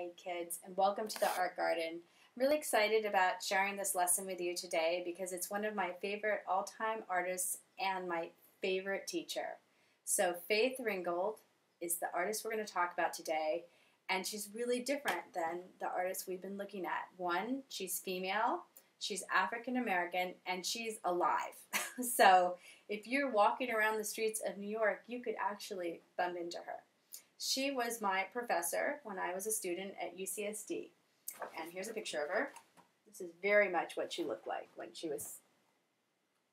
Hi kids, and welcome to the Art Garden. I'm really excited about sharing this lesson with you today because it's one of my favorite all-time artists and my favorite teacher. So Faith Ringold is the artist we're going to talk about today, and she's really different than the artists we've been looking at. One, she's female, she's African American, and she's alive. So if you're walking around the streets of New York, you could actually bump into her. She was my professor when I was a student at UCSD. And here's a picture of her. This is very much what she looked like when she was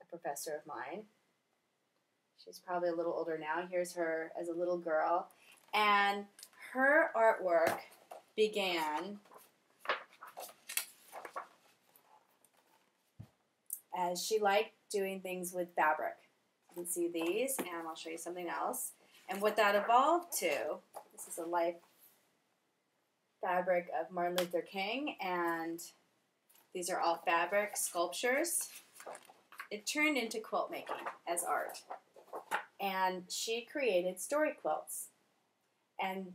a professor of mine. She's probably a little older now. Here's her as a little girl. And her artwork began as she liked doing things with fabric. You can see these, and I'll show you something else. And what that evolved to, this is a life fabric of Martin Luther King, and these are all fabric sculptures. It turned into quilt making as art. And she created story quilts. And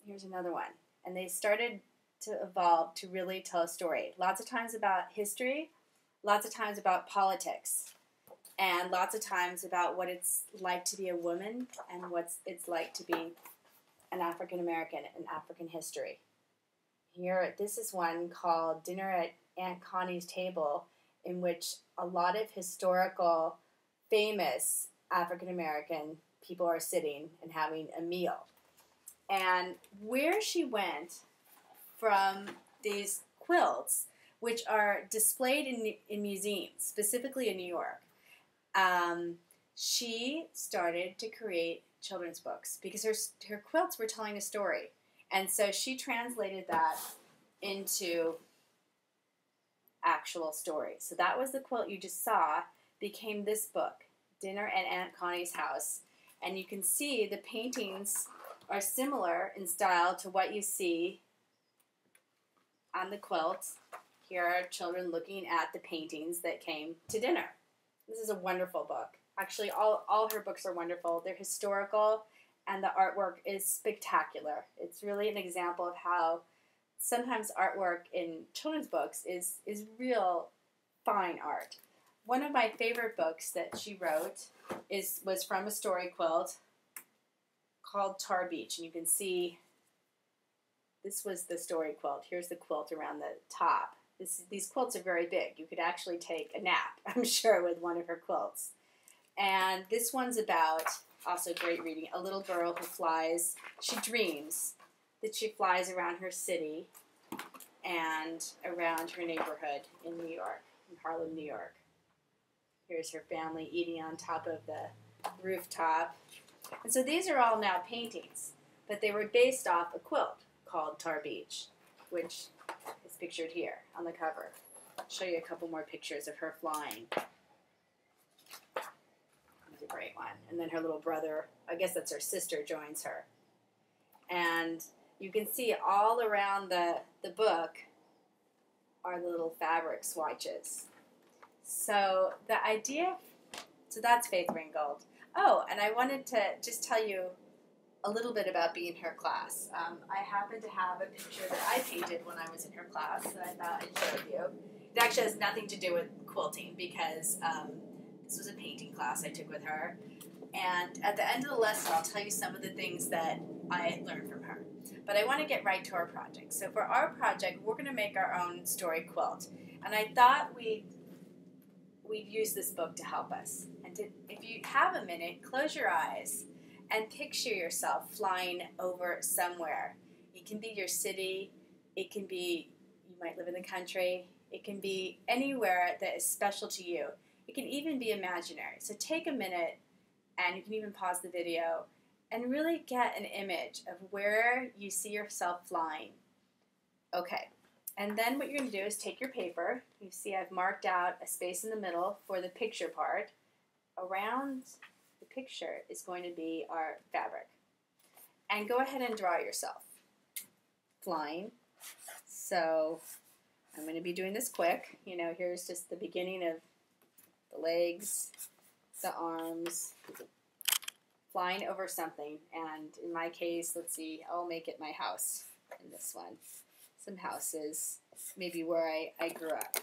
here's another one. And they started to evolve to really tell a story. Lots of times about history, lots of times about politics, and lots of times about what it's like to be a woman and what it's like to be an African American in African history. Here, this is one called Dinner at Aunt Connie's Table, in which a lot of historical, famous African American people are sitting and having a meal. And where she went from these quilts, which are displayed in museums, specifically in New York, she started to create children's books because her quilts were telling a story. And so she translated that into actual stories. So that was the quilt you just saw, became this book, Dinner at Aunt Connie's House. And you can see the paintings are similar in style to what you see on the quilt. Here are children looking at the paintings that came to dinner. This is a wonderful book. Actually, all her books are wonderful. They're historical, and the artwork is spectacular. It's really an example of how sometimes artwork in children's books is real fine art. One of my favorite books that she wrote was from a story quilt called Tar Beach, and you can see this was the story quilt. Here's the quilt around the top. These quilts are very big. You could actually take a nap, I'm sure, with one of her quilts. And this one's about, also great reading, a little girl who flies. She dreams that she flies around her city and around her neighborhood in New York, in Harlem, New York. Here's her family eating on top of the rooftop. And so these are all now paintings, but they were based off a quilt called Tar Beach, which is pictured here on the cover. I'll show you a couple more pictures of her flying. That's a great one. And then her little brother, I guess that's her sister, joins her. And you can see all around the book are the little fabric swatches. So the idea, so that's Faith Ringold. Oh, and I wanted to just tell you a little bit about being in her class. I happen to have a picture that I painted when I was in her class that I thought I'd show you. It actually has nothing to do with quilting because this was a painting class I took with her. And at the end of the lesson, I'll tell you some of the things that I learned from her. But I want to get right to our project. So for our project, we're going to make our own story quilt. And I thought we'd use this book to help us. And if you have a minute, close your eyes and picture yourself flying over somewhere. It can be your city. It can be, you might live in the country. It can be anywhere that is special to you. It can even be imaginary. So take a minute, and you can even pause the video, and really get an image of where you see yourself flying. Okay, and then what you're going to do is take your paper. You see I've marked out a space in the middle for the picture part. Around the picture is going to be our fabric. And go ahead and draw yourself flying. So I'm going to be doing this quick. You know, here's just the beginning of the legs, the arms, flying over something. And in my case, let's see, I'll make it my house. And this one, some houses, maybe where I grew up.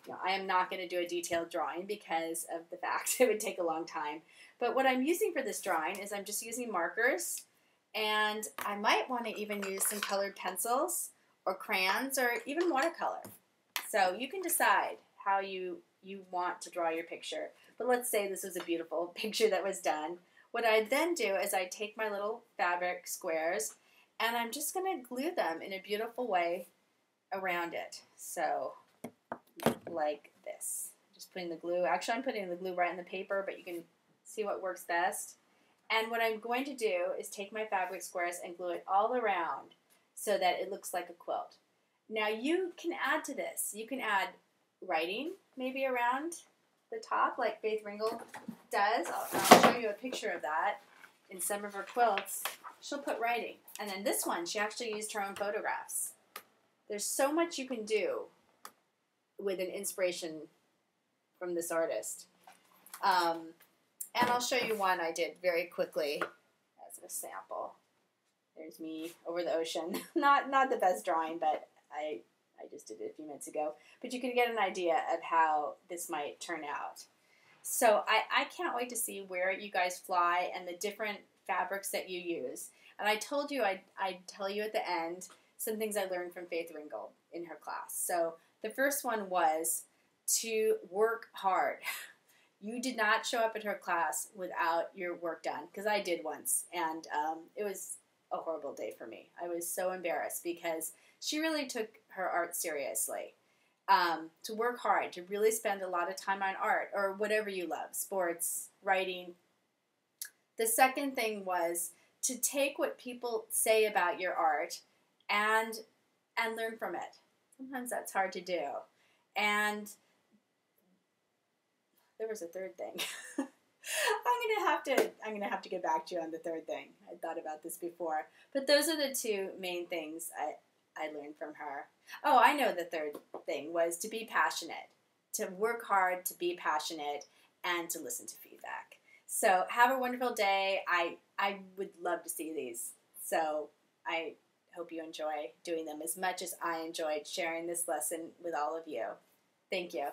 Now, I am not going to do a detailed drawing because of the fact it would take a long time. But what I'm using for this drawing is I'm just using markers, and I might want to even use some colored pencils or crayons or even watercolor. So you can decide how you want to draw your picture. But let's say this was a beautiful picture that was done. What I then do is I take my little fabric squares and I'm just going to glue them in a beautiful way around it. So like this. Just putting the glue. Actually, I'm putting the glue right in the paper, but you can see what works best. And what I'm going to do is take my fabric squares and glue it all around so that it looks like a quilt. Now you can add to this. You can add writing maybe around the top like Faith Ringold does. I'll show you a picture of that. In some of her quilts, she'll put writing. And then this one, she actually used her own photographs. There's so much you can do with an inspiration from this artist. And I'll show you one I did very quickly as a sample. There's me over the ocean. Not the best drawing, but I just did it a few minutes ago. But you can get an idea of how this might turn out. So I can't wait to see where you guys fly and the different fabrics that you use. And I told you I'd tell you at the end some things I learned from Faith Ringold in her class. So the first one was to work hard. You did not show up at her class without your work done, because I did once, and it was a horrible day for me. I was so embarrassed because she really took her art seriously. To work hard, to really spend a lot of time on art or whatever you love, sports, writing. The second thing was to take what people say about your art and learn from it. Sometimes that's hard to do. And there was a third thing. I'm gonna have to get back to you on the third thing. I thought about this before, but those are the two main things I learned from her. Oh, I know the third thing was to be passionate, to work hard, to be passionate, and to listen to feedback. So have a wonderful day. I would love to see these. So I hope you enjoy doing them as much as I enjoyed sharing this lesson with all of you. Thank you.